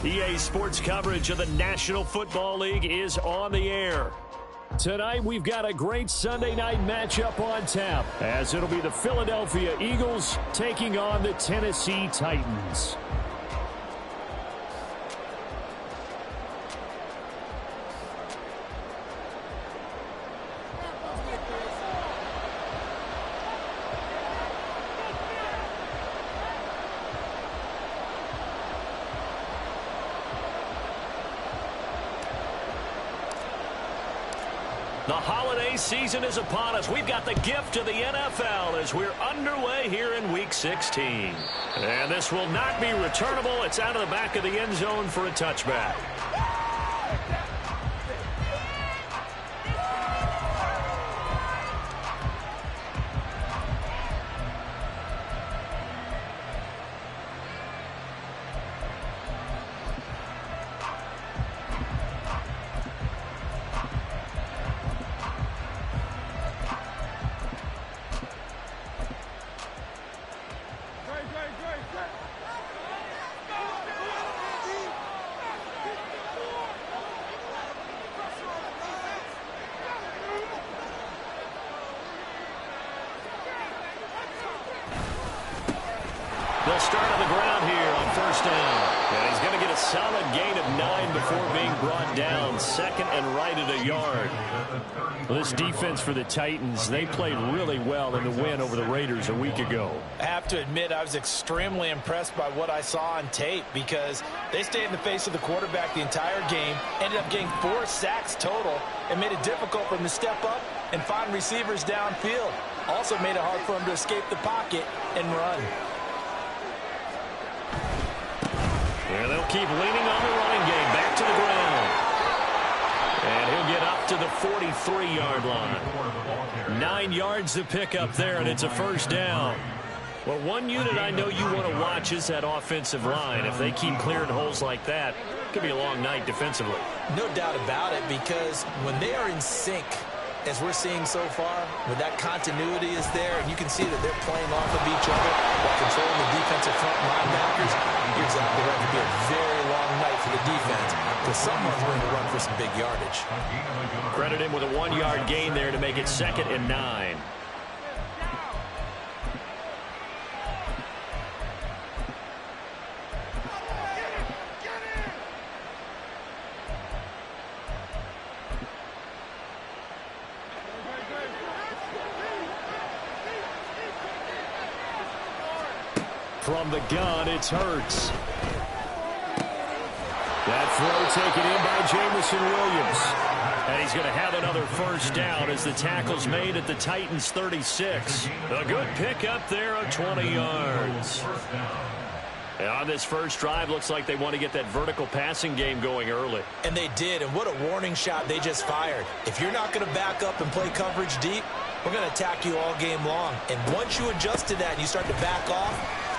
EA Sports coverage of the National Football League is on the air. Tonight, we've got a great Sunday night matchup on tap, as it'll be the Philadelphia Eagles taking on the Tennessee Titans. The holiday season is upon us. We've got the gift of the NFL as we're underway here in Week 16. And this will not be returnable. It's out of the back of the end zone for a touchback. They'll start on the ground here on first down. And he's going to get a solid gain of 9 before being brought down. Second and right at a yard. Well, this defense for the Titans, they played really well in the win over the Raiders a week ago. I have to admit, I was extremely impressed by what I saw on tape because they stayed in the face of the quarterback the entire game, ended up getting 4 sacks total, and made it difficult for him to step up and find receivers downfield. Also made it hard for him to escape the pocket and run. And they'll keep leaning on the running game. Back to the ground. And he'll get up to the 43-yard line. 9 yards to pick up there, and it's a first down. Well, one unit I know you want to watch is that offensive line. If they keep clearing holes like that, it could be a long night defensively. No doubt about it, because when they are in sync, as we're seeing so far, when that continuity is there, and you can see that they're playing off of each other while controlling the defensive front linebackers, you're exactly right. It could be a very long night for the defense, because someone's going to run for some big yardage. Credit him with a 1-yard gain there to make it 2nd and 9. From the gun, it's Hurts. That throw taken in by Jamison Williams. And he's going to have another first down as the tackle's made at the Titans' 36. A good pickup there of 20 yards. And on this first drive, looks like they want to get that vertical passing game going early. And they did, and what a warning shot they just fired. If you're not going to back up and play coverage deep, we're going to attack you all game long. And once you adjust to that and you start to back off,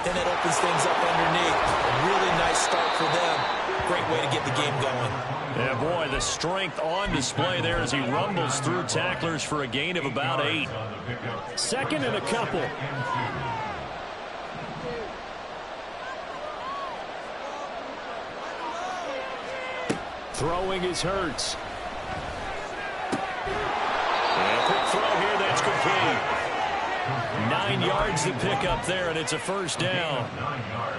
then it opens things up underneath. A really nice start for them. Great way to get the game going. Yeah, boy, the strength on display there as he rumbles through tacklers for a gain of about 8. 2nd and a couple. Throwing is Hurts. And a quick throw here, that's complete. 9 yards to pick up there, and it's a first down.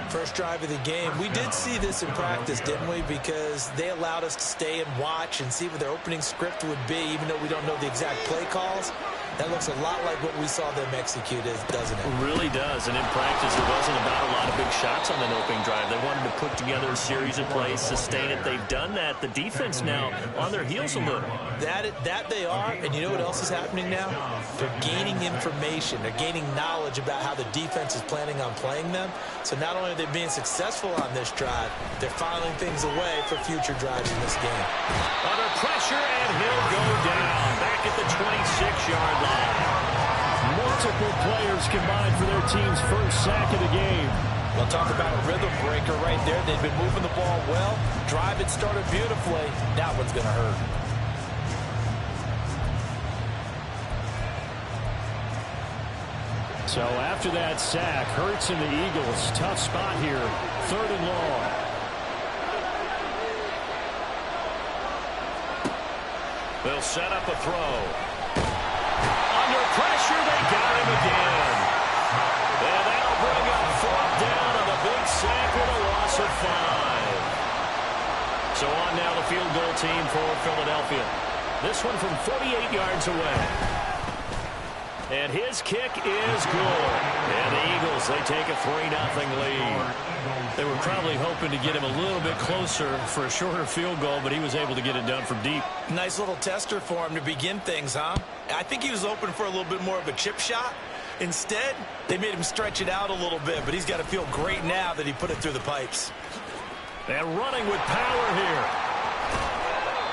First drive of the game. We did see this in practice, didn't we? Because they allowed us to stay and watch and see what their opening script would be, even though we don't know the exact play calls. That looks a lot like what we saw them execute, doesn't it? It really does. And in practice, it wasn't about a lot of big shots on the opening drive. They wanted to put together a series of plays, sustain it. They've done that. The defense now on their heels a little. That they are. And you know what else is happening now? They're gaining information. They're gaining knowledge about how the defense is planning on playing them. So not only are they being successful on this drive, they're filing things away for future drives in this game. Under pressure, and he'll go down. Back at the 26-yard line. Multiple players combined for their team's first sack of the game. We'll talk about a rhythm breaker right there. They've been moving the ball well. Drive it started beautifully. That one's going to hurt. So after that sack, Hurts and the Eagles, tough spot here. 3rd and long. They'll set up a throw. Under pressure, they got him again. And that'll bring up fourth down on a big sack with a loss of 5. So on now the field goal team for Philadelphia. This one from 48 yards away. And his kick is good. And the Eagles, they take a 3-0 lead. They were probably hoping to get him a little bit closer for a shorter field goal, but he was able to get it done from deep. Nice little tester for him to begin things, huh? I think he was open for a little bit more of a chip shot. Instead, they made him stretch it out a little bit, but he's got to feel great now that he put it through the pipes. And running with power here.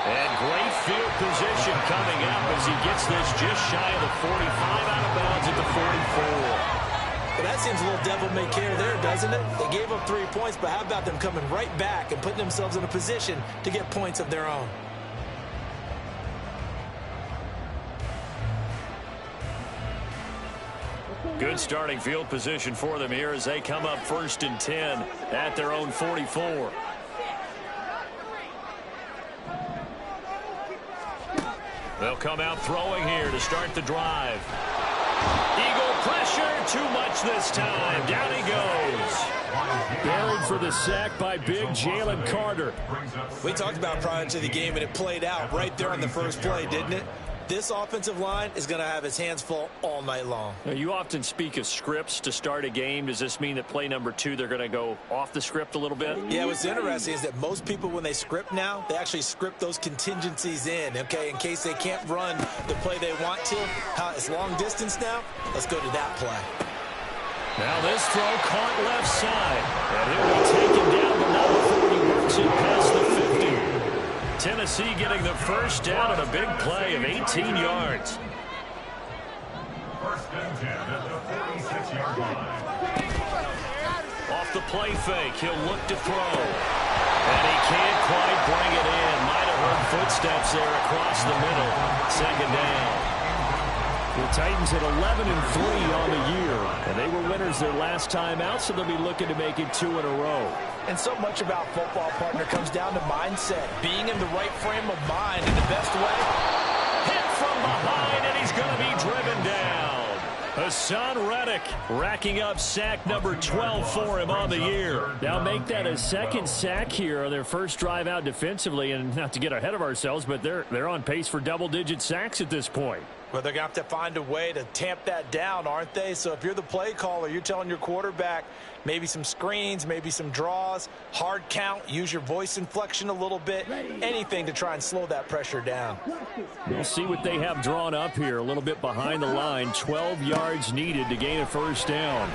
And great field position coming up as he gets this just shy of the 45, out of bounds at the 44. Well, that seems a little devil-may-care there, doesn't it? They gave up 3 points, but how about them coming right back and putting themselves in a position to get points of their own? Good starting field position for them here as they come up 1st and 10 at their own 44. They'll come out throwing here to start the drive. Eagle pressure, too much this time. Down he goes. Buried for the sack by big Jalen Carter. We talked about prior to the game, and it played out right there on the first play, didn't it? This offensive line is going to have his hands full all night long. Now, you often speak of scripts to start a game. Does this mean that play number 2, they're going to go off the script a little bit? Yeah, what's interesting is that most people, when they script now, they actually script those contingencies in, okay, in case they can't run the play they want to. It's long distance now. Let's go to that play. Now this throw caught left side. And he'll be taken down, but not before he works it past the 50. Tennessee getting the first down on a big play of 18 yards. First and 10 at the 46-yard line. Off the play fake, he'll look to throw. And he can't quite bring it in. Might have heard footsteps there across the middle. Second down. The Titans at 11-3 on the year. And they were winners their last time out, so they'll be looking to make it 2 in a row. And so much about football, partner, comes down to mindset. Being in the right frame of mind in the best way. Hit from behind, and he's going to be driven down. Hassan Reddick racking up sack number 12 for him on the year. Now make that a second sack here on their first drive out defensively. And not to get ahead of ourselves, but they're on pace for double-digit sacks at this point. Well, they're going to have to find a way to tamp that down, aren't they? So if you're the play caller, you're telling your quarterback maybe some screens, maybe some draws, hard count, use your voice inflection a little bit, anything to try and slow that pressure down. We'll see what they have drawn up here, a little bit behind the line. 12 yards needed to gain a first down.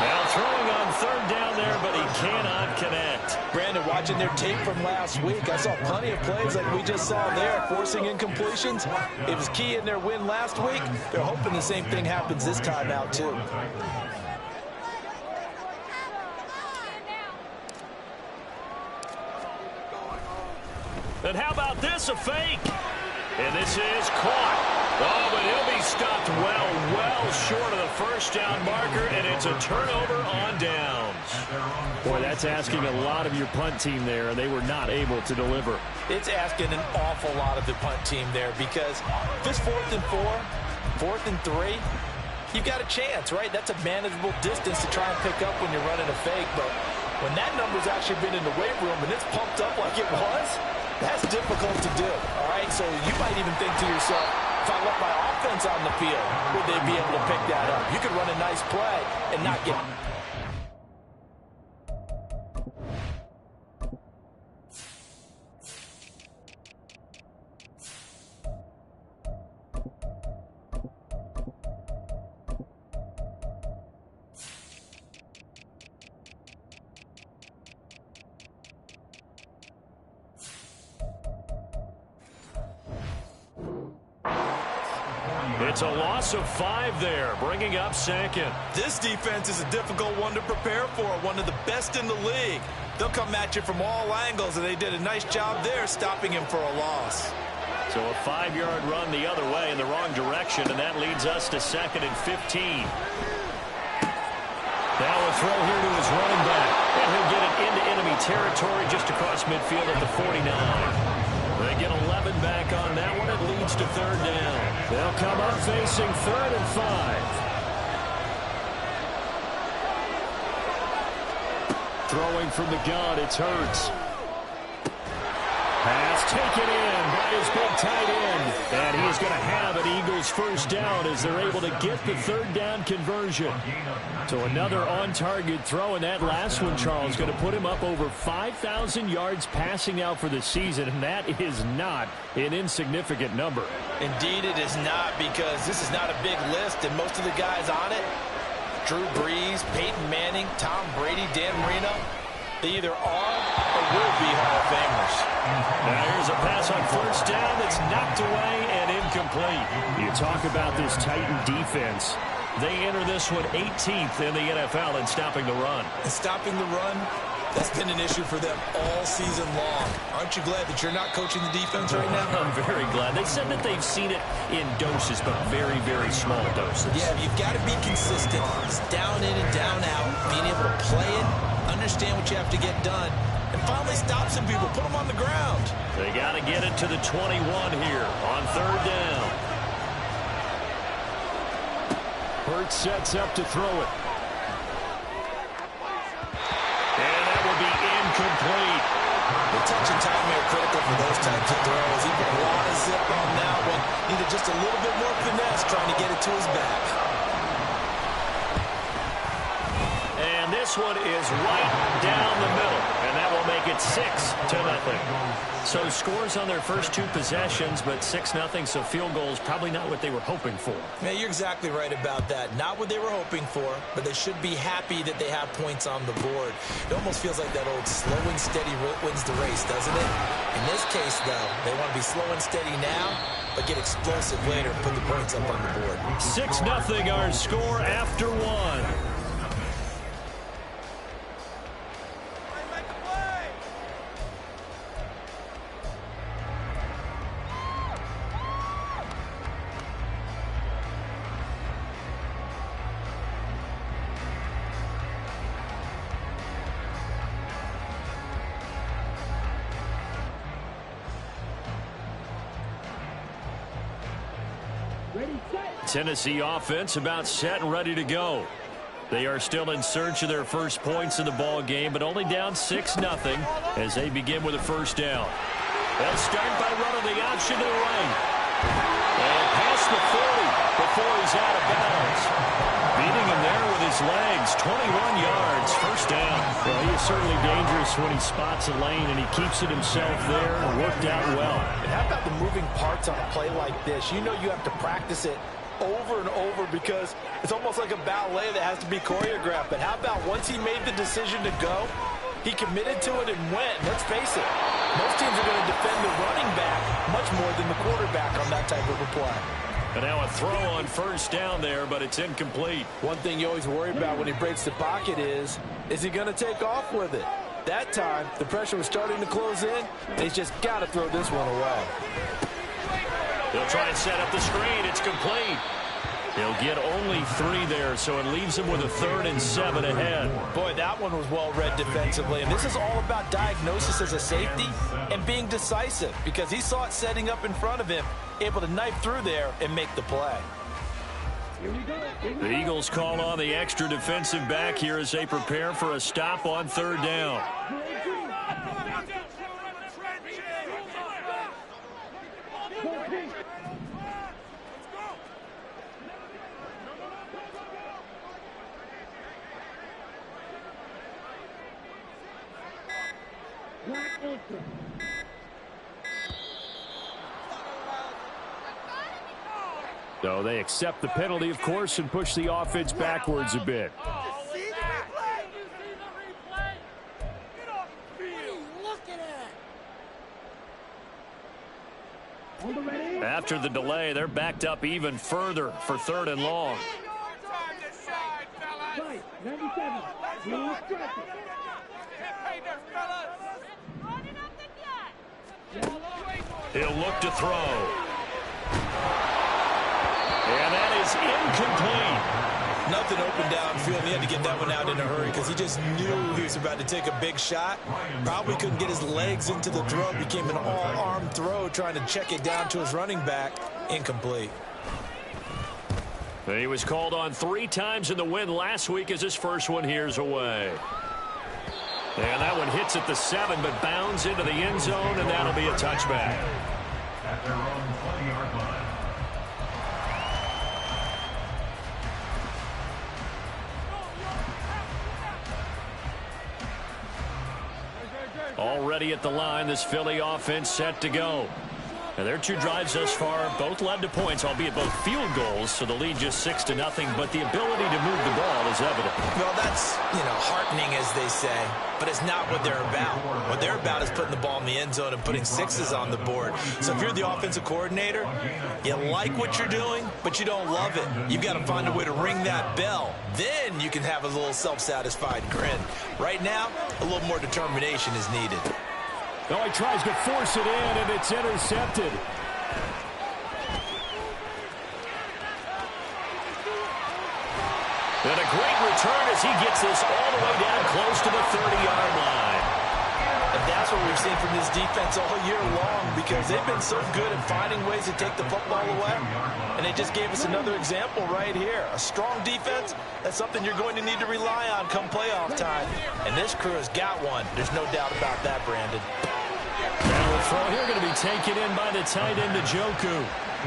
Now throwing on third down there, but he cannot connect. Brandon, watching their tape from last week, I saw plenty of plays like we just saw there, forcing incompletions. It was key in their win last week. They're hoping the same thing happens this time out, too. And how about this, a fake? And this is caught. Oh, but he'll be stopped well short of the first down marker, and it's a turnover on downs. Boy, that's asking a lot of your punt team there, and they were not able to deliver. It's asking an awful lot of the punt team there because this 4th and 4, 4th and 3, you've got a chance, right? That's a manageable distance to try and pick up when you're running a fake, but when that number's actually been in the weight room and it's pumped up like it was, that's difficult to do, all right? So you might even think to yourself, if I left my offense on the field, would they be able to pick that up? You could run a nice play and not get... It's a loss of 5 there, bringing up second. This defense is a difficult one to prepare for, one of the best in the league. They'll come at you from all angles, and they did a nice job there stopping him for a loss. So a 5-yard run the other way in the wrong direction, and that leads us to 2nd and 15. Now a throw here to his running back, and he'll get it into enemy territory just across midfield at the 49. They get 11 back on that one. It leads to third down. They'll come up facing 3rd and 5. Throwing from the gun, it's Hurts. Pass taken in by his big tight end. And he is going to have an Eagles first down as they're able to get the third down conversion. So another on-target throw, and that last one, Charles, going to put him up over 5,000 yards passing out for the season, and that is not an insignificant number. Indeed it is not, because this is not a big list, and most of the guys on it, Drew Brees, Peyton Manning, Tom Brady, Dan Marino, they either are or will be Hall of Famers. Now here's a pass on first down that's knocked away and incomplete. You talk about this Titan defense. They enter this one 18th in the NFL in stopping the run. And stopping the run, that's been an issue for them all season long. Aren't you glad that you're not coaching the defense right now? I'm very glad. They said that they've seen it in doses, but very, very small doses. Yeah, you've got to be consistent. It's down in and down out, being able to play it, understand what you have to get done, and finally stop some people, put them on the ground. They got to get it to the 21 here on third down. Hurts sets up to throw it. And that will be incomplete. The touch and timing are critical for those types of throws. He put a lot of zip on that one. Needed just a little bit more finesse trying to get it to his back. And this one is right down the middle. And that will make it 6-0. So scores on their first 2 possessions, but 6-0, so field goals probably not what they were hoping for. Yeah, you're exactly right about that. Not what they were hoping for, but they should be happy that they have points on the board. It almost feels like that old slow and steady wins the race, doesn't it? In this case, though, they want to be slow and steady now, but get explosive later and put the points up on the board. 6-0 our score after 1. Tennessee offense about set and ready to go. They are still in search of their first points in the ball game, but only down 6-0 as they begin with a first down. They'll start by running the option to the right. And past the 40 before he's out of bounds. Beating him there with his legs, 21 yards, first down. Well, he is certainly dangerous when he spots a lane, and he keeps it himself there and worked out well. And how about the moving parts on a play like this? You know you have to practice it over and over because it's almost like a ballet that has to be choreographed. But how about once he made the decision to go, he committed to it and went. Let's face it, most teams are going to defend the running back much more than the quarterback on that type of a play. And now a throw on first down there, but it's incomplete. One thing you always worry about when he breaks the pocket is he going to take off with it? That time, the pressure was starting to close in, and he's just got to throw this one away. They'll try and set up the screen. It's complete. He'll get only 3 there, so it leaves him with a 3rd and 7 ahead. Boy, that one was well read defensively, and this is all about diagnosis as a safety and being decisive because he saw it setting up in front of him, able to knife through there and make the play. The Eagles call on the extra defensive back here as they prepare for a stop on third down. So they accept the penalty, of course, and push the offense backwards a bit. After the delay, they're backed up even further for 3rd and long. He'll look to throw. And that is incomplete. Nothing open downfield. He had to get that one out in a hurry because he just knew he was about to take a big shot. Probably couldn't get his legs into the throw. Became an all-arm throw trying to check it down to his running back. Incomplete. He was called on 3 times in the win last week as his first one here's away. And that one hits at the 7, but bounds into the end zone, and that'll be a touchback. At their own 20-yard line. Already at the line, this Philly offense set to go. Now, their 2 drives thus far both led to points, albeit both field goals, so the lead just 6-0, but the ability to move the ball is evident. Well, that's, heartening, as they say, but it's not what they're about. What they're about is putting the ball in the end zone and putting 6s on the board. So if you're the offensive coordinator, you like what you're doing, but you don't love it. You've got to find a way to ring that bell. Then you can have a little self-satisfied grin. Right now, a little more determination is needed. Oh, he tries to force it in, and it's intercepted. And a great return as he gets this all the way down close to the 30-yard line. And that's what we've seen from this defense all year long, because they've been so good at finding ways to take the football away. And they just gave us another example right here. A strong defense, that's something you're going to need to rely on come playoff time. And this crew has got one. There's no doubt about that, Brandon. That throw here going to be taken in by the tight end, Njoku.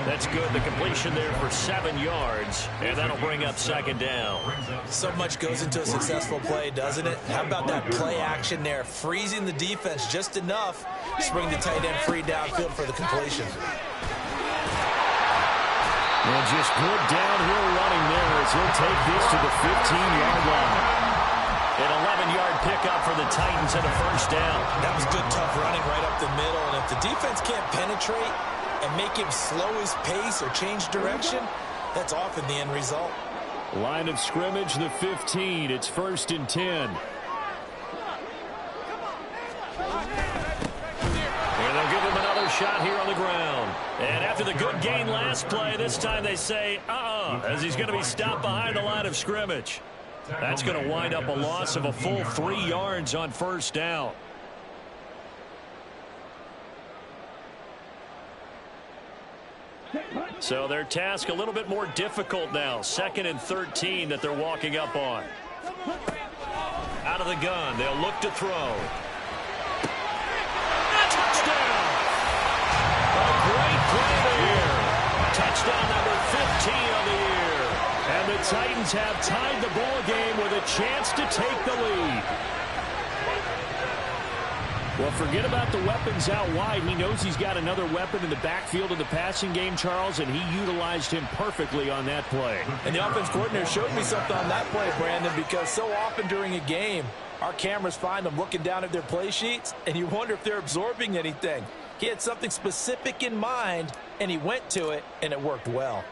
That's good. The completion there for 7 yards, and that'll bring up 2nd down. So much goes into a successful play, doesn't it? How about that play action there, freezing the defense just enough to bring the tight end free downfield for the completion. And just good downhill running there as he'll take this to the 15-yard line. An 11-yard pickup for the Titans and a 1st down. That was good, tough running right up the middle. And if the defense can't penetrate and make him slow his pace or change direction, that's often the end result. Line of scrimmage, the 15. It's 1st and 10. And they'll give him another shot here on the ground. And after the good gain last play, this time they say, as he's going to be stopped behind the line of scrimmage. That's going to wind up a loss of a full 3 yards on 1st down. So their task a little bit more difficult now. 2nd and 13 that they're walking up on. Out of the gun, they'll look to throw. Touchdown! A great play there. Touchdown number 15 on the year. And the Titans have tied the ball game with a chance to take the lead. Well, forget about the weapons out wide. He knows he's got another weapon in the backfield of the passing game, Charles, and he utilized him perfectly on that play. And the offense coordinator showed me something on that play, Brandon, because so often during a game, our cameras find them looking down at their play sheets, and you wonder if they're absorbing anything. He had something specific in mind, and he went to it, and it worked well.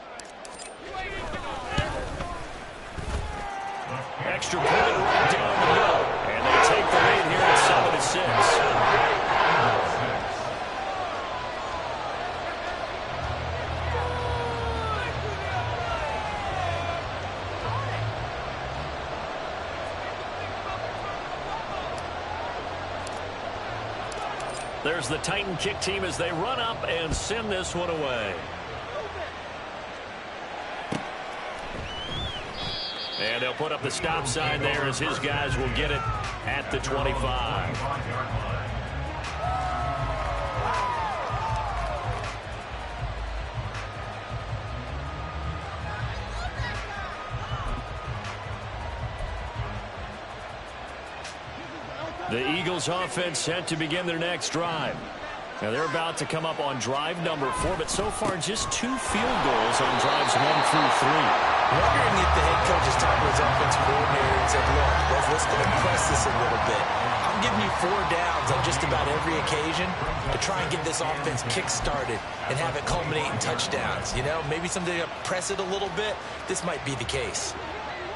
Extra point right down the middle. And they take the lead here at 7-6. There's the Titan kick team as they run up and send this one away. And they'll put up the stop sign there as his guys will get it at the 25. The Eagles offense set to begin their next drive. Now they're about to come up on drive number 4, but so far just 2 field goals on drives 1 through 3. Wondering if the head coach has talked to his offensive coordinator and said, look, let's go and press this a little bit. I'm giving you 4 downs on just about every occasion to try and get this offense kick-started and have it culminate in touchdowns. Maybe someday to press it a little bit. This might be the case.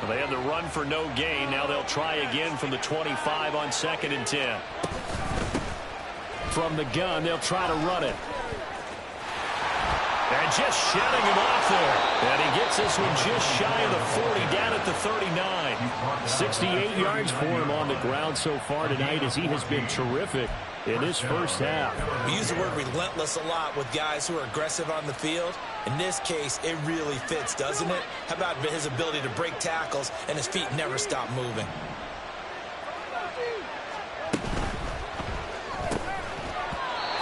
Well, they had the run for no gain. Now they'll try again from the 25 on 2nd and 10. From the gun, they'll try to run it. And just shedding him off there. And he gets this one just shy of the 40, down at the 39. 68 yards for him on the ground so far tonight, as he has been terrific in this first half. We use the word relentless a lot with guys who are aggressive on the field. In this case, it really fits, doesn't it? How about his ability to break tackles and his feet never stop moving?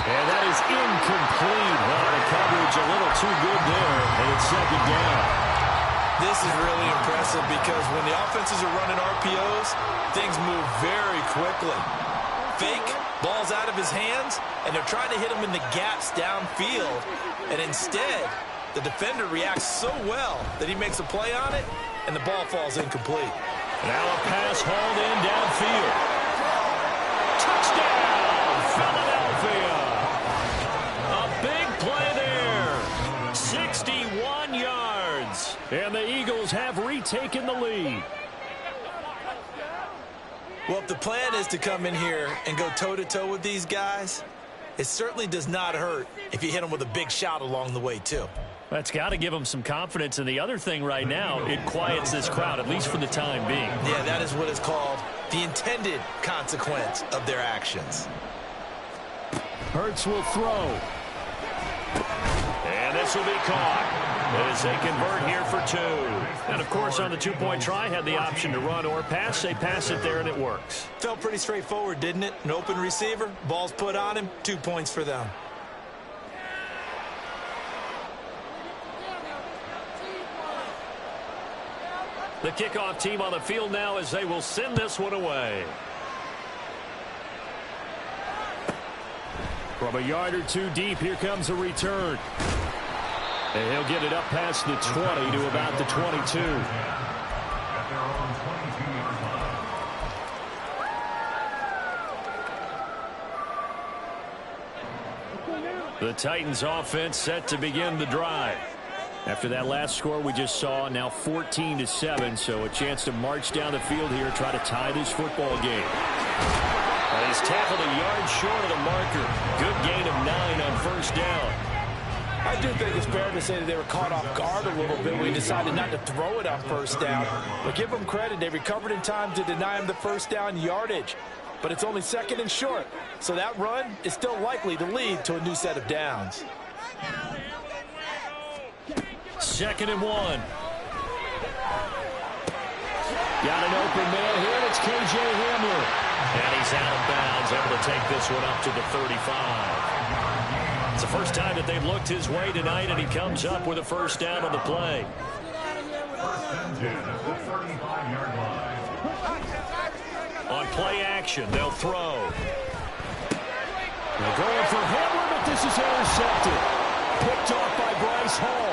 And that is incomplete. Well, the coverage a little too good there, and it's second down. This is really impressive because when the offenses are running RPOs, things move very quickly. Fake, ball's out of his hands, and they're trying to hit him in the gaps downfield. And instead, the defender reacts so well that he makes a play on it, and the ball falls incomplete. Now a pass hauled in downfield. Touchdown, Philadelphia. A big play there. 61 yards. And the Eagles have retaken the lead. Well, if the plan is to come in here and go toe-to-toe with these guys, it certainly does not hurt if you hit them with a big shot along the way, too. That's got to give them some confidence. And the other thing right now, it quiets this crowd, at least for the time being. Yeah, that is what is called the intended consequence of their actions. Hurts will throw. And this will be caught as they convert here for 2. And, of course, on the two-point try, had the option to run or pass. They pass it there, and it works. Felt pretty straightforward, didn't it? An open receiver, ball's put on him, 2 points for them. The kickoff team on the field now as they will send this one away. From a yard or two deep, here comes a return. And he'll get it up past the 20 to about the 22. At their own 22-yard line. The Titans offense set to begin the drive. After that last score we just saw, now 14-7, so a chance to march down the field here, try to tie this football game. And he's tackled a yard short of the marker. Good gain of 9 on first down. I do think it's fair to say that they were caught off guard a little bit when he decided not to throw it on first down. But give them credit, they recovered in time to deny him the first down yardage. But it's only second and short, so that run is still likely to lead to a new set of downs. 2nd and 1. Got an open man here, and it's K.J. Hamler. And he's out of bounds, able to take this one up to the 35. It's the first time that they've looked his way tonight, and he comes up with a first down on the play. First and 10 at the 35-yard line. On play action, they'll throw. They're going for Hamler, but this is intercepted. Picked off by Bryce Hall.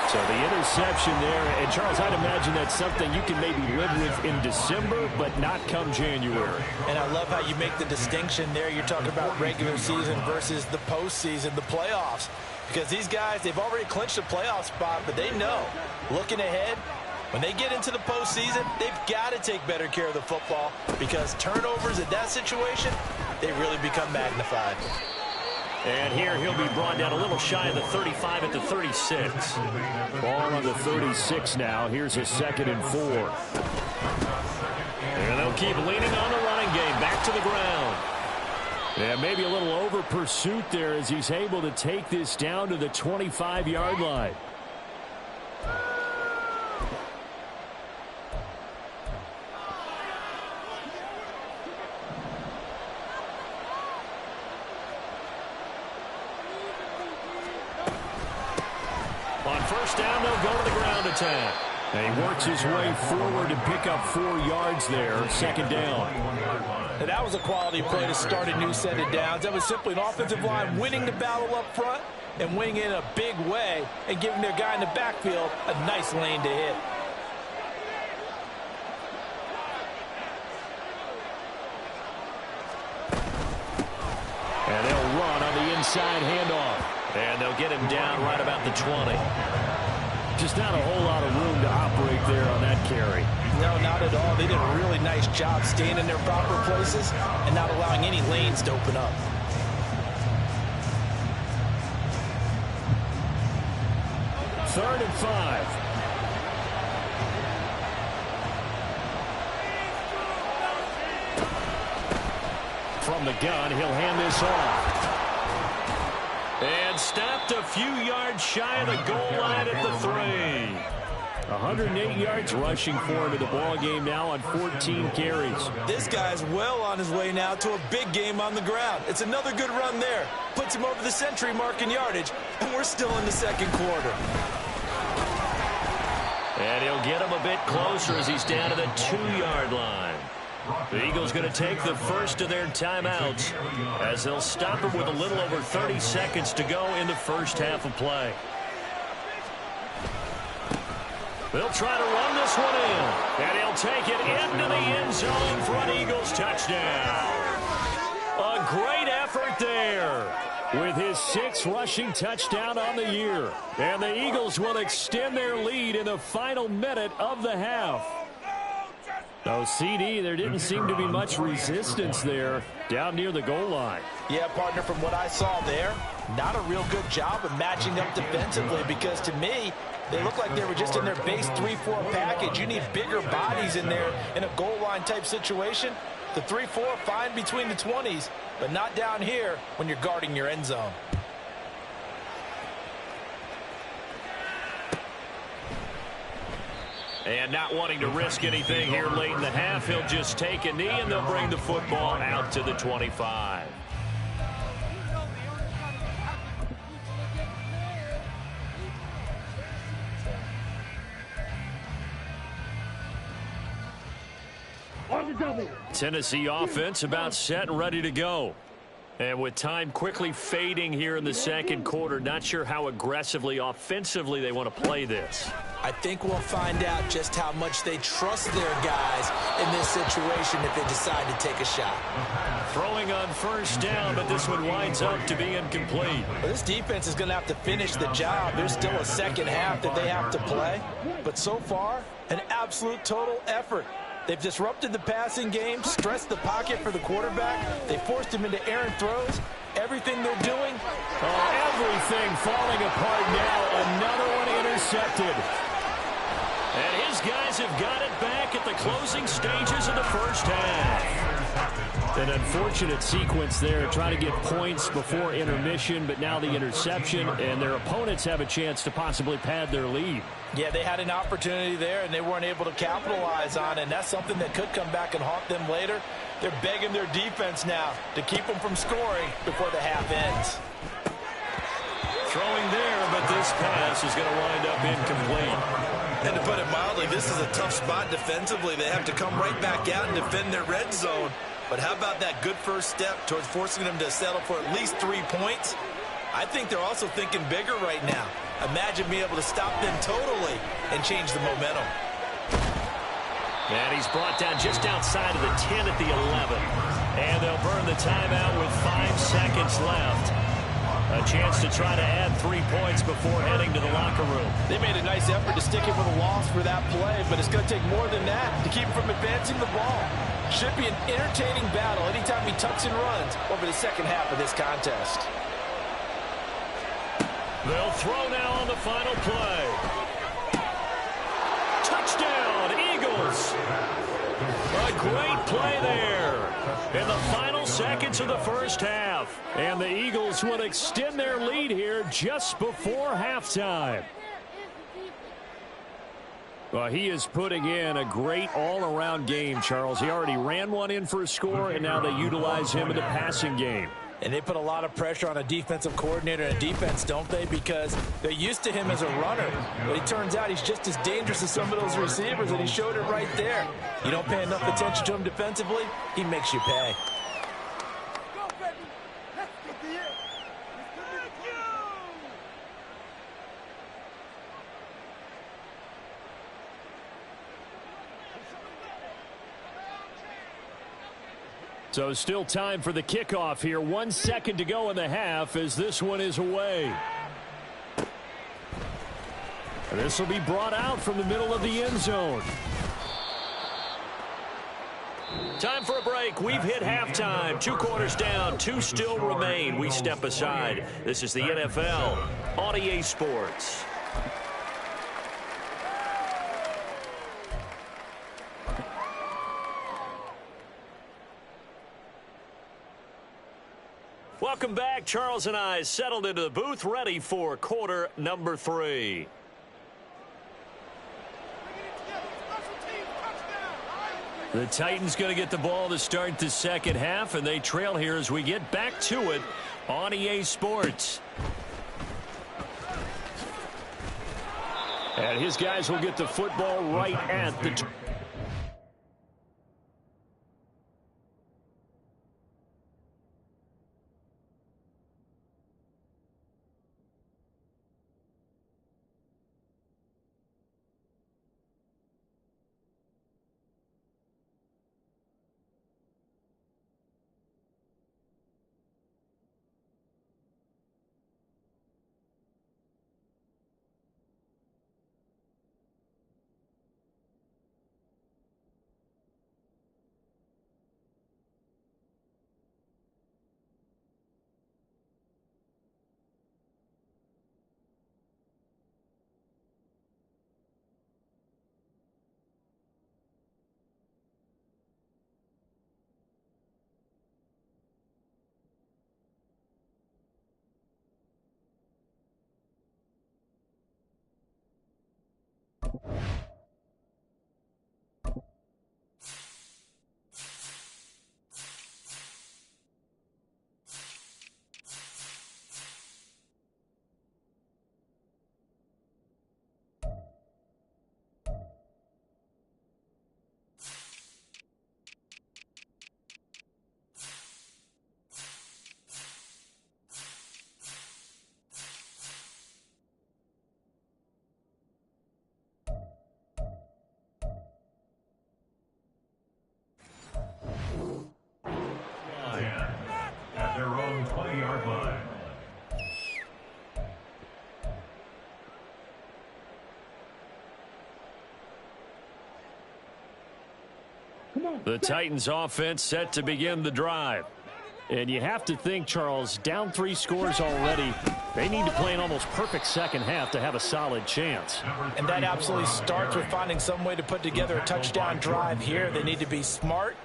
So the interception there, and Charles, I'd imagine that's something you can maybe live with in December, but not come January. And I love how you make the distinction there. You're talking about regular season versus the postseason, the playoffs. Because these guys, they've already clinched a playoff spot, but they know, looking ahead, when they get into the postseason, they've got to take better care of the football, because turnovers in that situation, they really become magnified. And here he'll be brought down a little shy of the 35 at the 36. Ball on the 36 now. Here's a 2nd and 4. And they'll keep leaning on the running game. Back to the ground. Yeah, maybe a little over pursuit there as he's able to take this down to the 25-yard line. First down, they'll go to the ground attack. And he works his way forward to pick up 4 yards there. 2nd down. And that was a quality play to start a new set of downs. That was simply an offensive line winning the battle up front and winning it in a big way and giving their guy in the backfield a nice lane to hit. And they'll run on the inside handoff. And they'll get him down right about the 20. Just not a whole lot of room to operate there on that carry. No, not at all. They did a really nice job staying in their proper places and not allowing any lanes to open up. 3rd and 5. From the gun, he'll hand this off. And stopped a few yards shy of the goal line at the 3. 108 yards rushing for him in the ball game now on 14 carries. This guy's well on his way now to a big game on the ground. It's another good run there. Puts him over the century mark in yardage, and we're still in the 2nd quarter. And he'll get him a bit closer as he's down to the 2-yard line. The Eagles going to take the first of their timeouts as they'll stop him with a little over 30 seconds to go in the first half of play. They'll try to run this one in, and he'll take it into the end zone for an Eagles touchdown. A great effort there with his 6th rushing touchdown on the year. And the Eagles will extend their lead in the final minute of the half. Oh, CD, there didn't seem to be much resistance there down near the goal line. Yeah, partner, from what I saw there, not a real good job of matching up defensively because to me, they look like they were just in their base 3-4 package. You need bigger bodies in there in a goal line type situation. The 3-4 fine between the 20s, but not down here when you're guarding your end zone. And not wanting to risk anything here late in the half, he'll just take a knee and they'll bring the football out to the 25. Tennessee offense about set and ready to go. And with time quickly fading here in the 2nd quarter, not sure how aggressively offensively they want to play this. I think we'll find out just how much they trust their guys in this situation if they decide to take a shot. Throwing on 1st down, but this one winds up to be incomplete. Well, this defense is going to have to finish the job. There's still a 2nd half that they have to play. But so far, an absolute total effort. They've disrupted the passing game, stressed the pocket for the quarterback. They forced him into errant throws. Everything they're doing. Everything falling apart now. Another one intercepted. And his guys have got it back at the closing stages of the first half. An unfortunate sequence there, trying to get points before intermission, but now the interception, and their opponents have a chance to possibly pad their lead. Yeah, they had an opportunity there, and they weren't able to capitalize on it, and that's something that could come back and haunt them later. They're begging their defense now to keep them from scoring before the half ends. Throwing there, but this pass is going to wind up incomplete. And to put it mildly, this is a tough spot defensively. They have to come right back out and defend their red zone. But how about that good first step towards forcing them to settle for at least 3 points? I think they're also thinking bigger right now. Imagine being able to stop them totally and change the momentum. And he's brought down just outside of the 10 at the 11. And they'll burn the timeout with 5 seconds left. A chance to try to add 3 points before heading to the locker room. They made a nice effort to stick it with a loss for that play, but it's going to take more than that to keep him from advancing the ball. Should be an entertaining battle anytime he tucks and runs over the 2nd half of this contest. They'll throw now on the final play. Touchdown, Eagles. A great play there in the final seconds of the first half. And the Eagles will extend their lead here just before halftime. Well, he is putting in a great all-around game, Charles. He already ran one in for a score, and now they utilize him in the passing game. And they put a lot of pressure on a defensive coordinator and defense, don't they? Because they're used to him as a runner. But it turns out he's just as dangerous as some of those receivers, and he showed it right there. You don't pay enough attention to him defensively, he makes you pay. So still time for the kickoff here. 1 second to go in the half as this one is away. This will be brought out from the middle of the end zone. Time for a break. We've hit halftime. 2 quarters down. 2 still remain. We step aside. This is the NFL on EA Sports. Welcome back. Charles and I settled into the booth, ready for quarter number 3. The Titans going to get the ball to start the second half, and they trail here as we get back to it on EA Sports. And his guys will get the football right at the... At their own 20-yard line. The Titans offense set to begin the drive. And you have to think, Charles, down 3 scores already. They need to play an almost perfect second half to have a solid chance. And that absolutely starts with finding some way to put together a touchdown drive here. They need to be smart,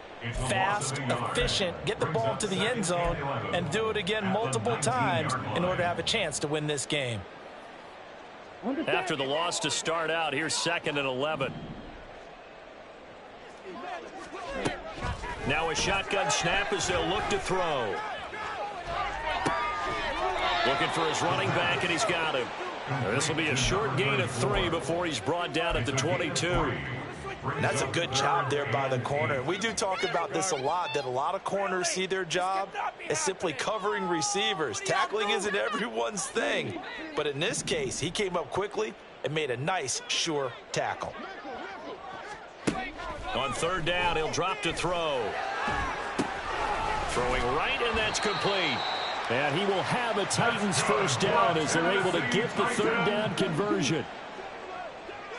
fast, efficient, get the ball to the end zone, and do it again multiple times in order to have a chance to win this game. After the loss to start out, here's 2nd and 11. Now a shotgun snap as they'll look to throw. Looking for his running back, and he's got him. This will be a short gain of 3 before he's brought down at the 22. That's a good job there by the corner. We do talk about this a lot, that a lot of corners see their job as simply covering receivers. Tackling isn't everyone's thing. But in this case, he came up quickly and made a nice, sure tackle. On 3rd down, he'll drop to throw. Throwing right, and that's complete. And he will have a Titans first down as they're able to get the 3rd down conversion.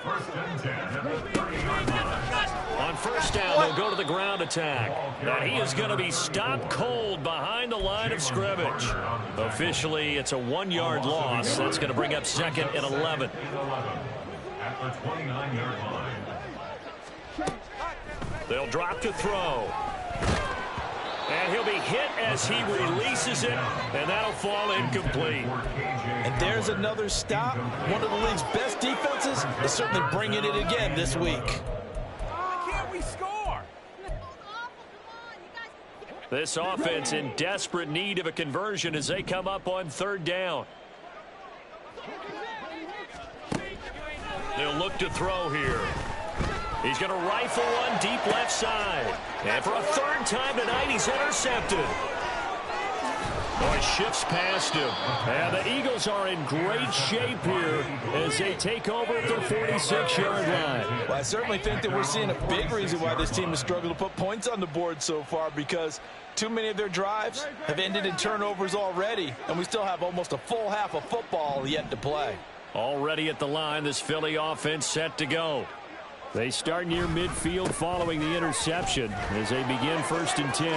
1st and 10 at the 30-yard line. On 1st down, they'll go to the ground attack. And he is going to be stopped cold behind the line of scrimmage. Officially, it's a 1-yard loss. That's going to bring up 2nd and 11. At the 29-yard line. They'll drop to throw. And he'll be hit as he releases it, and that'll fall incomplete. And there's another stop. One of the league's best defenses is certainly bringing it again this week. Why can't we score? This offense in desperate need of a conversion as they come up on 3rd down. They'll look to throw here. He's going to rifle one deep left side. And for a 3rd time tonight, he's intercepted. Oh, he shifts past him. And the Eagles are in great shape here as they take over at their 46-yard line. Well, I certainly think that we're seeing a big reason why this team has struggled to put points on the board so far, because too many of their drives have ended in turnovers already, and we still have almost a full half of football yet to play. Already at the line, this Philly offense set to go. They start near midfield following the interception as they begin 1st and 10.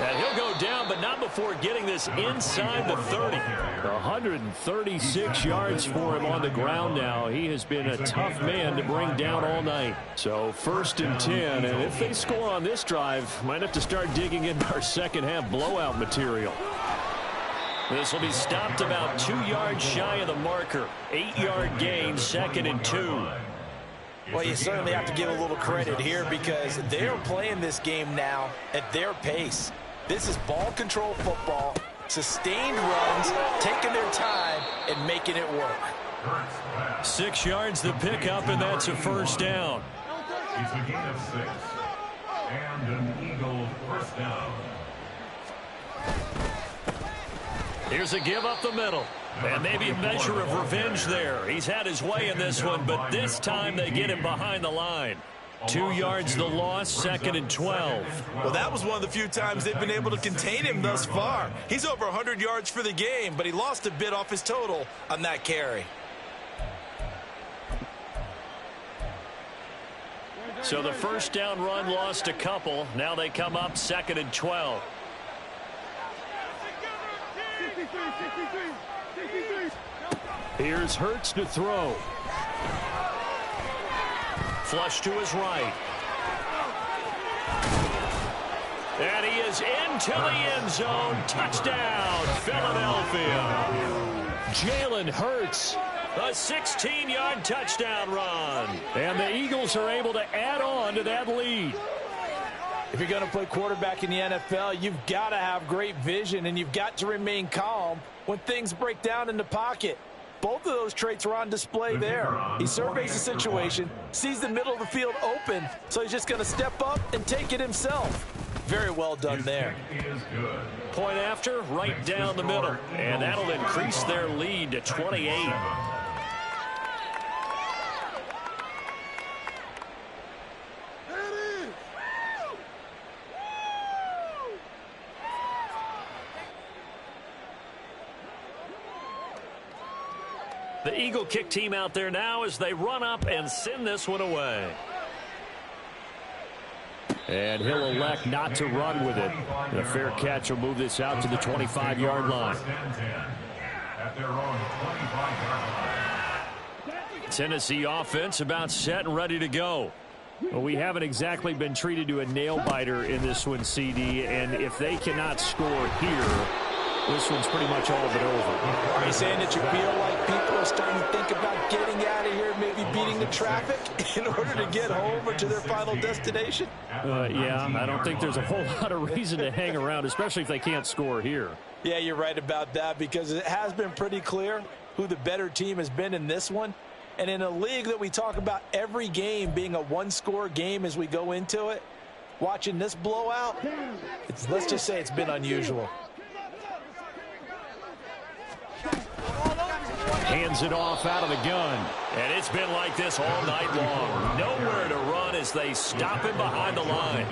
And he'll go down, but not before getting this inside the 30. 136 yards for him on the ground now. He has been a tough man to bring down all night. So 1st and 10, and if they score on this drive, might have to start digging into our second half blowout material. This will be stopped about 2 yards shy of the marker. 8-yard gain, 2nd and 2. Well, you certainly have to give a little credit here because they're playing this game now at their pace. This is ball control football, sustained runs, taking their time, and making it work. 6 yards the pickup, and that's a 1st down. It's a gain of 6. And an Eagle 1st down. Here's a give up the middle. And maybe a measure of revenge there. He's had his way in this one, but this time they get him behind the line. 2 yards the loss, 2nd and 12. Well, that was one of the few times they've been able to contain him thus far. He's over 100 yards for the game, but he lost a bit off his total on that carry. So the 1st down run lost a couple. Now they come up 2nd and 12. Here's Hurts to throw. Flush to his right. And he is into the end zone. Touchdown, Philadelphia. Jalen Hurts. A 16-yard touchdown run. And the Eagles are able to add on to that lead. If you're going to play quarterback in the NFL, you've got to have great vision, and you've got to remain calm when things break down in the pocket. Both of those traits are on display there. He surveys the situation, sees the middle of the field open, so he's just going to step up and take it himself. Very well done there. Point after, right down the middle. And that'll increase their lead to 28. The Eagle kick team out there now as they run up and send this one away. And he'll elect not to run with it. And a fair catch will move this out to the 25-yard line. Tennessee offense about set and ready to go. Well, we haven't exactly been treated to a nail-biter in this one, CD. And if they cannot score here, this one's pretty much all but over. Are you saying that you feel like people are starting to think about getting out of here, maybe beating the traffic in order to get home or to their final destination? Yeah, I don't think there's a whole lot of reason to hang around, especially if they can't score here. Yeah, you're right about that because it has been pretty clear who the better team has been in this one. And in a league that we talk about every game being a one-score game as we go into it, watching this blowout, let's just say it's been unusual. Hands it off out of the gun. And it's been like this all night long. Nowhere to run as they stop him behind the line.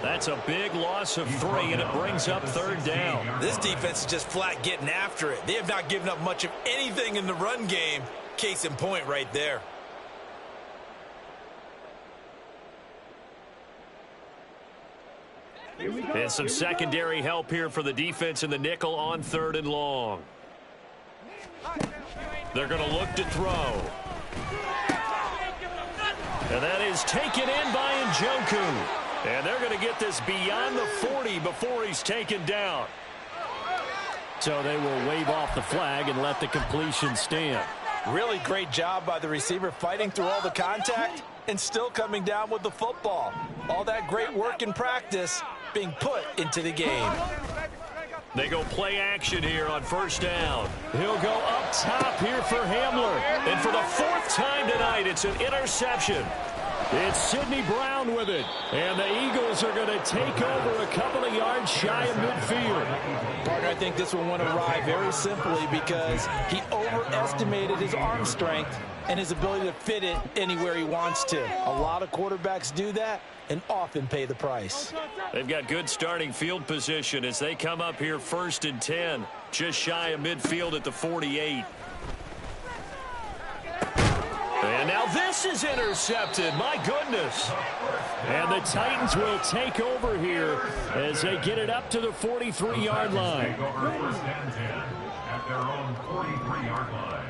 That's a big loss of 3, and it brings up 3rd down. This defense is just flat getting after it. They have not given up much of anything in the run game. Case in point right there. And some secondary help here for the defense in the nickel on 3rd and long. They're going to look to throw. And that is taken in by Njoku. And they're going to get this beyond the 40 before he's taken down. So they will wave off the flag and let the completion stand. Really great job by the receiver fighting through all the contact and still coming down with the football. All that great work in practice being put into the game. They go play action here on 1st down. He'll go up top here for Hamler. And for the 4th time tonight, it's an interception. It's Sidney Brown with it. And the Eagles are going to take over a couple of yards shy of midfield. Partner, I think this one went awry very simply because he overestimated his arm strength and his ability to fit it anywhere he wants to. A lot of quarterbacks do that and often pay the price. They've got good starting field position as they come up here 1st and 10, just shy of midfield at the 48. And now this is intercepted. My goodness. And the Titans will take over here as they get it up to the 43-yard line. Take over first and 10 at their own 43-yard line.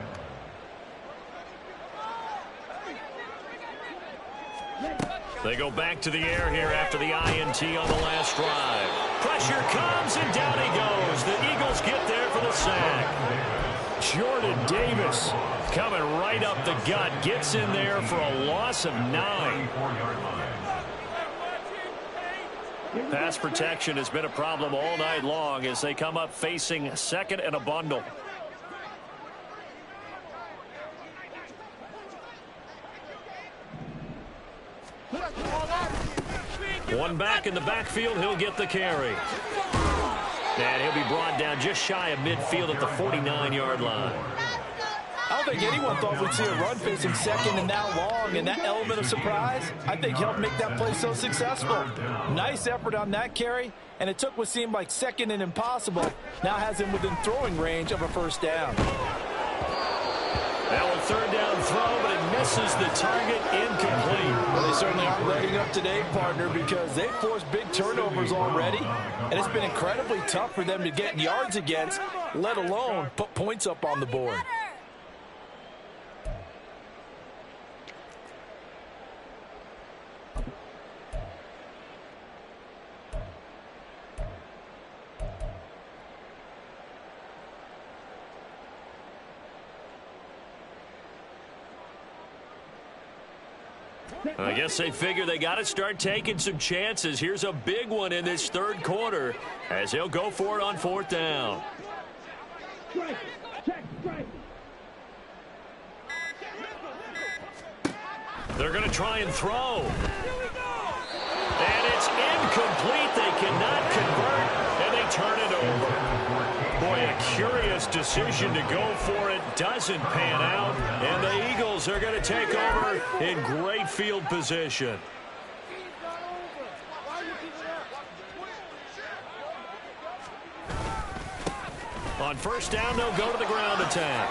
They go back to the air here after the INT on the last drive. Pressure comes, and down he goes. The Eagles get there for the sack. Jordan Davis coming right up the gut. Gets in there for a loss of 9. Pass protection has been a problem all night long as they come up facing second and a bundle. One back in the backfield, he'll get the carry. And he'll be brought down just shy of midfield at the 49-yard line. I don't think anyone thought we'd see a run facing second and that long, and that element of surprise, I think, helped make that play so successful. Nice effort on that carry, and it took what seemed like second and impossible, now has him within throwing range of a first down. Now a third down throw, but it misses the target, incomplete. Well, they certainly aren't letting up today, partner, because they've forced big turnovers already, and it's been incredibly tough for them to get yards against, let alone put points up on the board. I guess they figure they got to start taking some chances. Here's a big one in this third quarter as they'll go for it on fourth down. They're going to try and throw. And it's incomplete. They cannot convert, and they turn it over. Boy, a curious decision to go for it. Doesn't pan out, and the Eagles are going to take over in great field position. On first down, they'll go to the ground attack.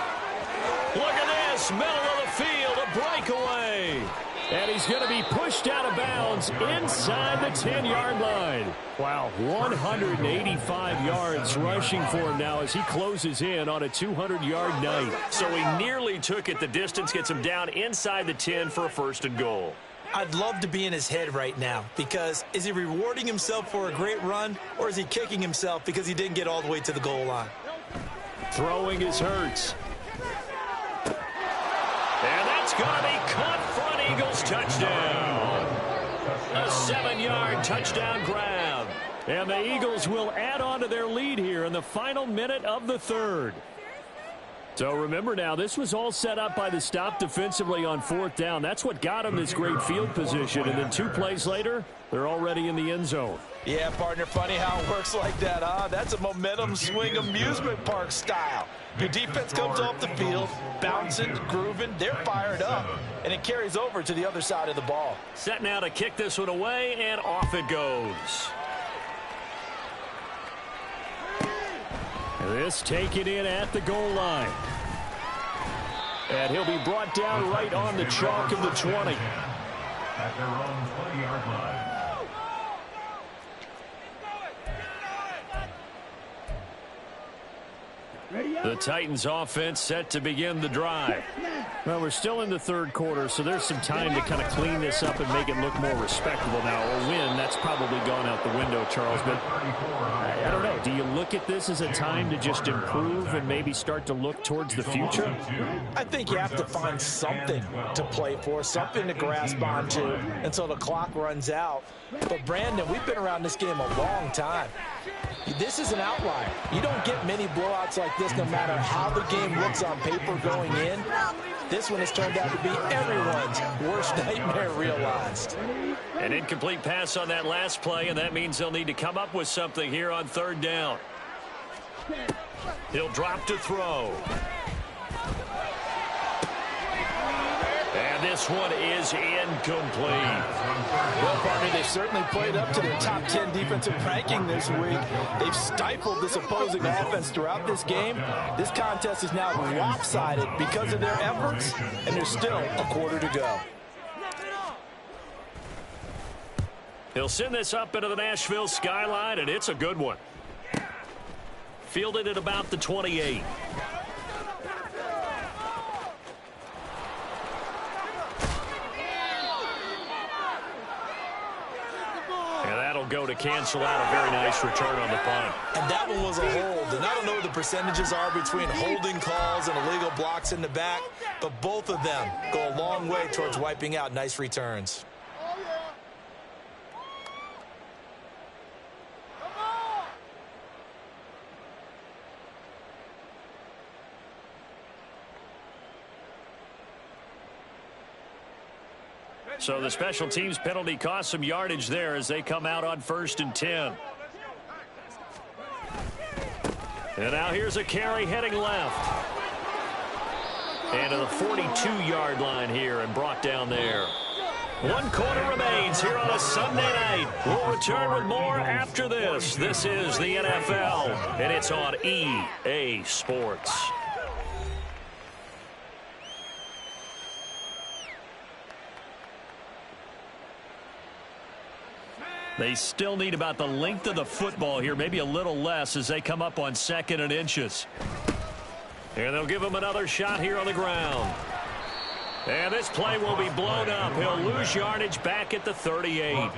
Look at this, middle of the field, a breakaway. And he's going to be pushed out of bounds inside the 10-yard line. Wow, 185 yards rushing for him now as he closes in on a 200-yard night. So he nearly took it the distance, gets him down inside the 10 for a first and goal. I'd love to be in his head right now, because is he rewarding himself for a great run, or is he kicking himself because he didn't get all the way to the goal line? Throwing is Hurts. And that's going to be caught front. Eagles touchdown. A 7-yard touchdown grab. And the Eagles will add on to their lead here in the final minute of the third. So remember now, this was all set up by the stop defensively on fourth down. That's what got them this great field position. And then 2 plays later, they're already in the end zone. Yeah, partner, funny how it works like that, huh? That's a momentum swing amusement park style. Your defense comes off the field, bouncing, grooving, they're fired up, and it carries over to the other side of the ball. Set now to kick this one away, and off it goes. This taken in at the goal line. And he'll be brought down right on the chalk of the 20. At their own 20-yard line. The Titans offense set to begin the drive. Well, we're still in the third quarter, so there's some time to kind of clean this up and make it look more respectable now. A win, that's probably gone out the window, Charles. But I don't know. Do you look at this as a time to just improve and maybe start to look towards the future? I think you have to find something to play for, something to grasp onto until the clock runs out. But, Brandon, we've been around this game a long time. This is an outlier. You don't get many blowouts like this no matter how the game looks on paper going in. This one has turned out to be everyone's worst nightmare realized. An incomplete pass on that last play, and that means they'll need to come up with something here on third down. He'll drop to throw. And this one is incomplete. Well, partner, they've certainly played up to their top 10 defensive ranking this week. They've stifled this opposing offense throughout this game. This contest is now lopsided because of their efforts, and there's still a quarter to go. He'll send this up into the Nashville skyline, and it's a good one. Fielded at about the 28. And that'll go to cancel out a very nice return on the punt. And that one was a hold. And I don't know what the percentages are between holding calls and illegal blocks in the back, but both of them go a long way towards wiping out nice returns. So the special teams penalty cost some yardage there as they come out on 1st and 10. And now here's a carry heading left. And to the 42-yard line here and brought down there. 1 quarter remains here on a Sunday night. We'll return with more after this. This is the NFL, and it's on EA Sports. They still need about the length of the football here, maybe a little less as they come up on 2nd and inches. And they'll give him another shot here on the ground. And this play will be blown up. He'll lose yardage back at the 38.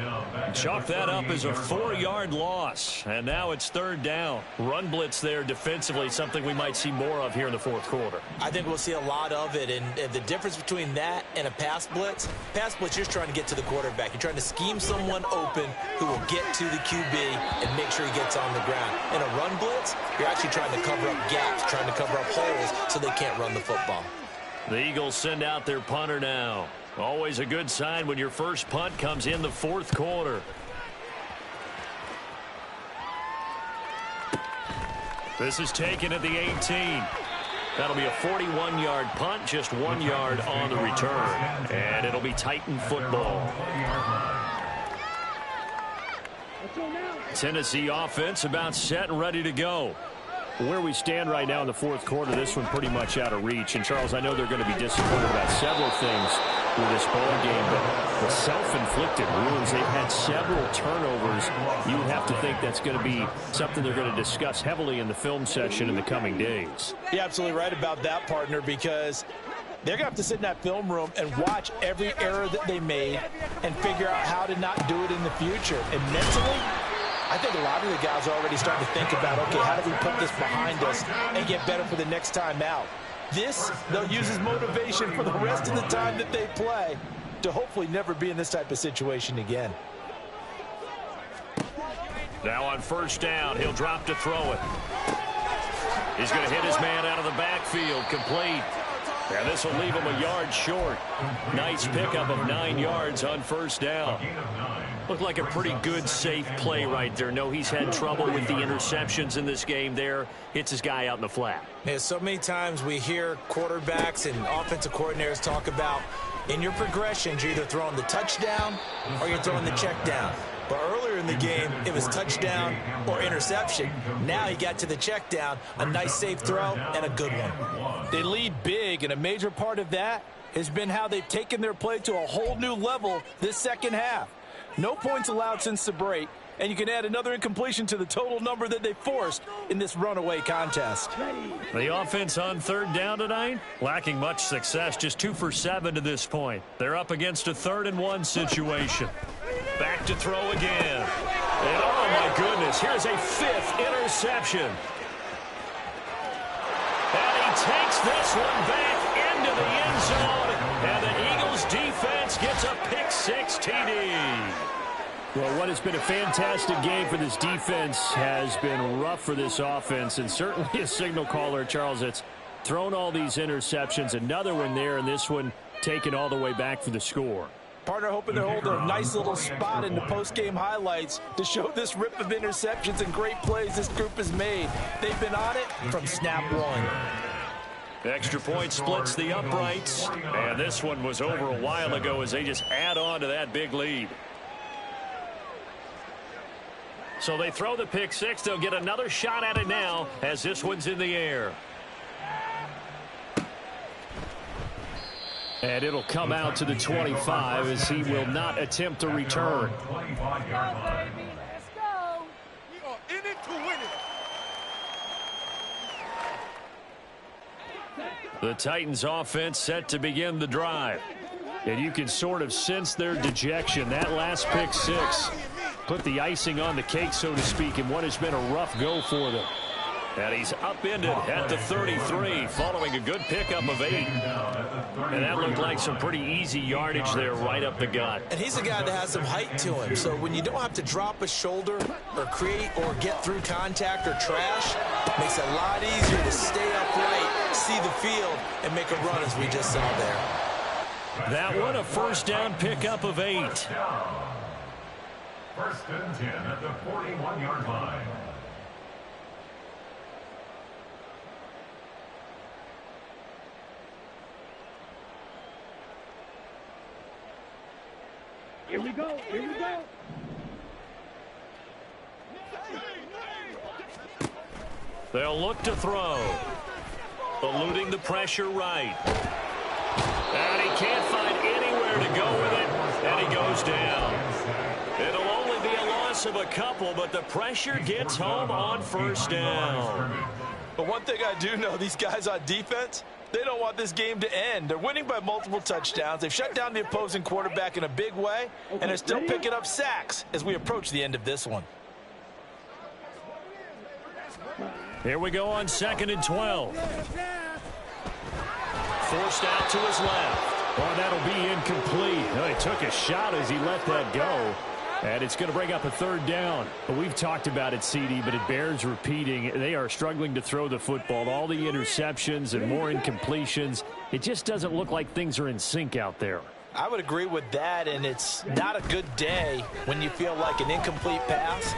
Chalk that up as a 4-yard loss. And now it's 3rd down. Run blitz there defensively, something we might see more of here in the 4th quarter. I think we'll see a lot of it. And the difference between that and a pass blitz, you're just trying to get to the quarterback. You're trying to scheme someone open who will get to the QB and make sure he gets on the ground. In a run blitz, you're actually trying to cover up gaps, trying to cover up holes so they can't run the football. The Eagles send out their punter now. Always a good sign when your first punt comes in the 4th quarter. This is taken at the 18. That'll be a 41-yard punt, just 1 yard on the return. And it'll be Titan football. Tennessee offense about set and ready to go. Where we stand right now in the 4th quarter, this one pretty much out of reach. And, Charles, I know they're going to be disappointed about several things with this ball game, but the self-inflicted wounds, they've had several turnovers. You would have to think that's going to be something they're going to discuss heavily in the film session in the coming days. You're absolutely right about that, partner, because they're going to have to sit in that film room and watch every error that they made and figure out how to not do it in the future. And mentally, I think a lot of the guys are already starting to think about, okay, how do we put this behind us and get better for the next time out? This, they'll use as motivation for the rest of the time that they play to hopefully never be in this type of situation again. Now on 1st down, he'll drop to throw it. He's going to hit his man out of the backfield, complete. And this will leave him a yard short. Nice pickup of 9 yards on 1st down. Looked like a pretty good, safe play right there. No, he's had trouble with the interceptions in this game there. Hits his guy out in the flat. Yeah, so many times we hear quarterbacks and offensive coordinators talk about in your progressions, you're either throwing the touchdown or you're throwing the check down. But earlier in the game, it was touchdown or interception. Now he got to the check down, a nice safe throw, and a good one. They lead big, and a major part of that has been how they've taken their play to a whole new level this second half. No points allowed since the break, and you can add another incompletion to the total number that they forced in this runaway contest. The offense on 3rd down tonight, lacking much success, just 2 for 7 to this point. They're up against a 3rd and 1 situation. Back to throw again. And oh my goodness, here's a 5th interception. And he takes this one back into the end zone. And the Eagles defense gets a pick-6 TD. Well, what has been a fantastic game for this defense has been rough for this offense, and certainly a signal caller, Charles, that's thrown all these interceptions. Another one there, and this one taken all the way back for the score. Partner hoping to hold a nice little spot in the post-game highlights to show this rip of interceptions and great plays this group has made. They've been on it from snap one. Extra point splits the uprights, and this one was over a while ago as they just add on to that big lead. So they throw the pick-6. They'll get another shot at it now as this one's in the air. And it'll come out to the 25 as he will not attempt to return. 25-yard line. Let's go. We are in it to win it. The Titans offense set to begin the drive. And you can sort of sense their dejection. That last pick six put the icing on the cake, so to speak, in what has been a rough go for them. And he's upended at the 33 following a good pickup of 8. And that looked like some pretty easy yardage there right up the gut. And he's a guy that has some height to him. So when you don't have to drop a shoulder or create or get through contact or trash, it makes it a lot easier to stay upright, see the field, and make a run as we just saw there. That one a first down pickup of 8. First and 10 at the 41-yard line. Here we go. Here we go. They'll look to throw. Eluding the pressure right. And he can't find anywhere to go with it. And he goes down. It'll only be a loss of a couple, but the pressure gets home on first down. But one thing I do know, these guys on defense, they don't want this game to end. They're winning by multiple touchdowns. They've shut down the opposing quarterback in a big way, and they're still picking up sacks as we approach the end of this one. Here we go on 2nd and 12. Forced out to his left. Oh, that'll be incomplete. Oh, he took a shot as he let that go. And it's going to bring up a 3rd down. But we've talked about it, CD, but it bears repeating. They are struggling to throw the football. All the interceptions and more incompletions. It just doesn't look like things are in sync out there. I would agree with that, and it's not a good day when you feel like an incomplete pass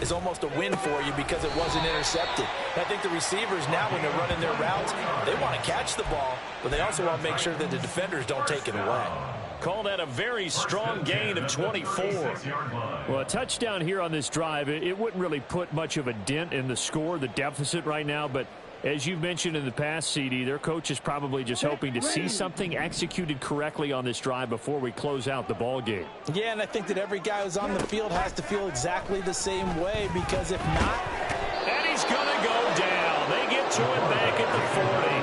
is almost a win for you because it wasn't intercepted. And I think the receivers now, when they're running their routes, they want to catch the ball, but they also want to make sure that the defenders don't take it away. Call that a very strong gain of 24. Well, a touchdown here on this drive, it wouldn't really put much of a dent in the score, the deficit right now, but as you've mentioned in the past, CD, their coach is probably just hoping to see something executed correctly on this drive before we close out the ball game. Yeah, and I think that every guy who's on the field has to feel exactly the same way, because if not... And he's going to go down. They get to him back at the 40.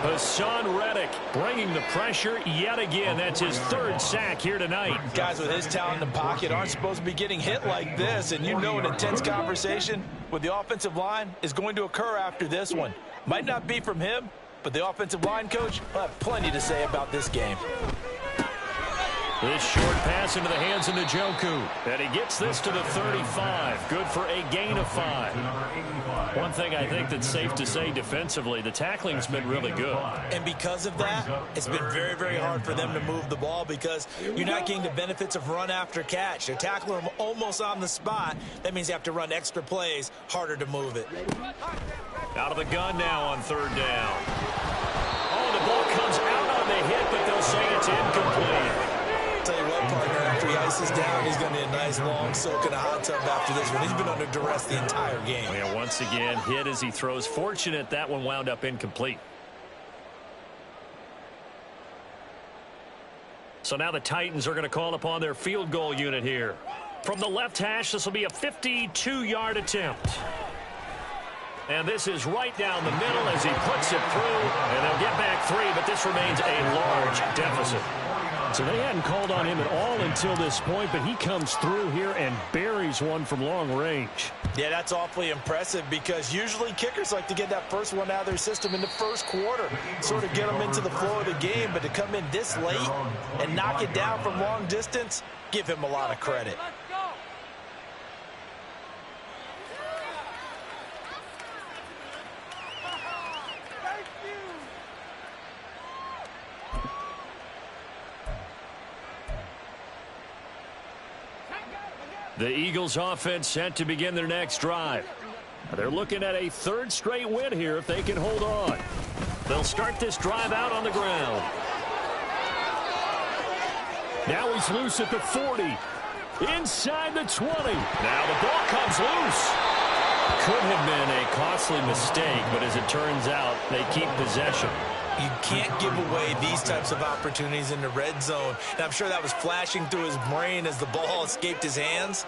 Hassan Reddick bringing the pressure yet again. That's his 3rd sack here tonight. Guys with his talent in the pocket aren't supposed to be getting hit like this, and you know an intense conversation with the offensive line is going to occur after this one. Might not be from him, but the offensive line coach will have plenty to say about this game. This short pass into the hands of Njoku. And he gets this to the 35. Good for a gain of 5. One thing I think that's safe to say defensively, the tackling's been really good. And because of that, it's been very, very hard for them to move the ball because you're not getting the benefits of run after catch. They're tackling them almost on the spot. That means you have to run extra plays, harder to move it. Out of the gun now on 3rd down. Oh, the ball comes out on the hit, but they'll say it's incomplete. Tell you what, partner, after he ices down, he's going to need a nice long soak in a hot tub after this one. He's been under duress the entire game. Yeah, once again, hit as he throws. Fortunate that one wound up incomplete. So now the Titans are going to call upon their field goal unit here. From the left hash, this will be a 52-yard attempt. And this is right down the middle as he puts it through. And they'll get back 3, but this remains a large deficit. So they hadn't called on him at all until this point, but he comes through here and buries one from long range. Yeah, that's awfully impressive because usually kickers like to get that first one out of their system in the first quarter, sort of get them into the flow of the game, but to come in this late and knock it down from long distance, give him a lot of credit. The Eagles offense set to begin their next drive. They're looking at a 3rd straight win here if they can hold on. They'll start this drive out on the ground. Now he's loose at the 40. Inside the 20. Now the ball comes loose. Could have been a costly mistake, but as it turns out, they keep possession. You can't give away these types of opportunities in the red zone. And I'm sure that was flashing through his brain as the ball escaped his hands.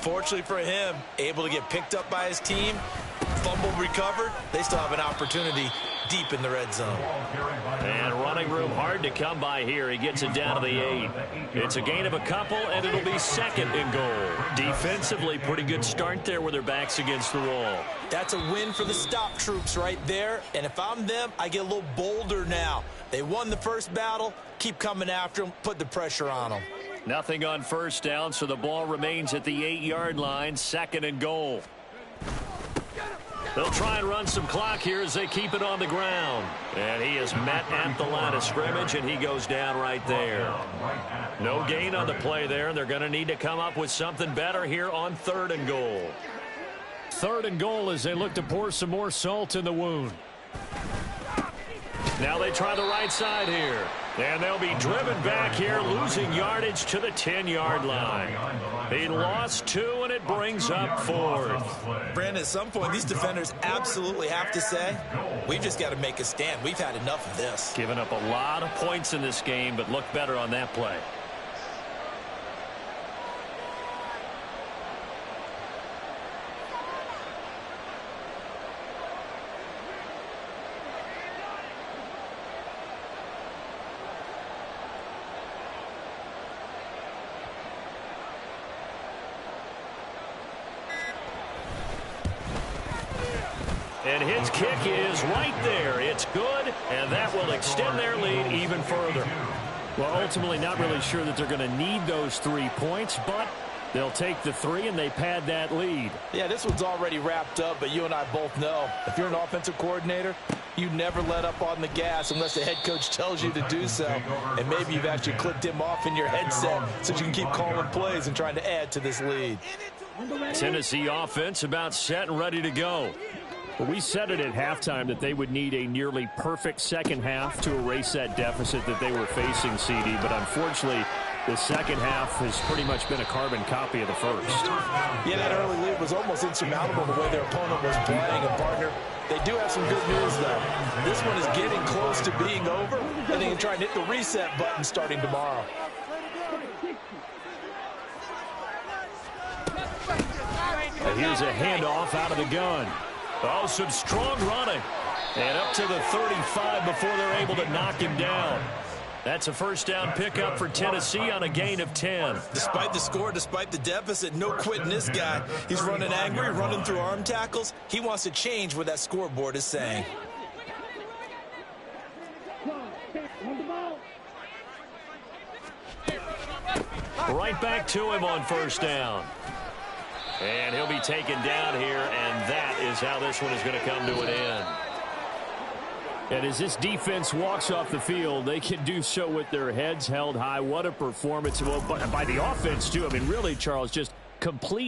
Fortunately for him, able to get picked up by his team, fumble recovered. They still have an opportunity deep in the red zone. And running room hard to come by here. He gets it down to the 8. It's a gain of a couple, and it'll be second and goal. Defensively, pretty good start there with their backs against the wall. That's a win for the stop troops right there. And if I'm them, I get a little bolder now. They won the first battle. Keep coming after them. Put the pressure on them. Nothing on first down, so the ball remains at the 8-yard line. Second and goal. They'll try and run some clock here as they keep it on the ground. And he is met at the line of scrimmage, and he goes down right there. No gain on the play there, and they're going to need to come up with something better here on third and goal. Third and goal as they look to pour some more salt in the wound. Now they try the right side here. And they'll be driven back here, losing yardage to the 10-yard line. He lost 2, and it brings up 4th. Brandon, at some point, these defenders absolutely have to say, we've just got to make a stand. We've had enough of this. Giving up a lot of points in this game, but look better on that play. And his kick is right there. It's good, and that will extend their lead even further. Well, ultimately not really sure that they're going to need those 3 points, but they'll take the 3 and they pad that lead. Yeah, this one's already wrapped up, but you and I both know if you're an offensive coordinator, you never let up on the gas unless the head coach tells you to do so. And maybe you've actually clicked him off in your headset so you can keep calling plays and trying to add to this lead. Tennessee offense about set and ready to go. Well, we said it at halftime that they would need a nearly perfect second half to erase that deficit that they were facing, CD. But unfortunately, the second half has pretty much been a carbon copy of the first. Yeah, that early lead was almost insurmountable the way their opponent was playing. And, partner, they do have some good news, though. This one is getting close to being over, and they can try and hit the reset button starting tomorrow. And here's a handoff out of the gun. Oh, some strong running. And up to the 35 before they're able to knock him down. That's a first down pickup for Tennessee on a gain of 10. Despite the score, despite the deficit, no quitting this guy. He's running angry, running through arm tackles. He wants to change what that scoreboard is saying. Right back to him on first down. And he'll be taken down here, and that is how this one is going to come to an end. And as this defense walks off the field, they can do so with their heads held high. What a performance by the offense, too. I mean, really, Charles, just complete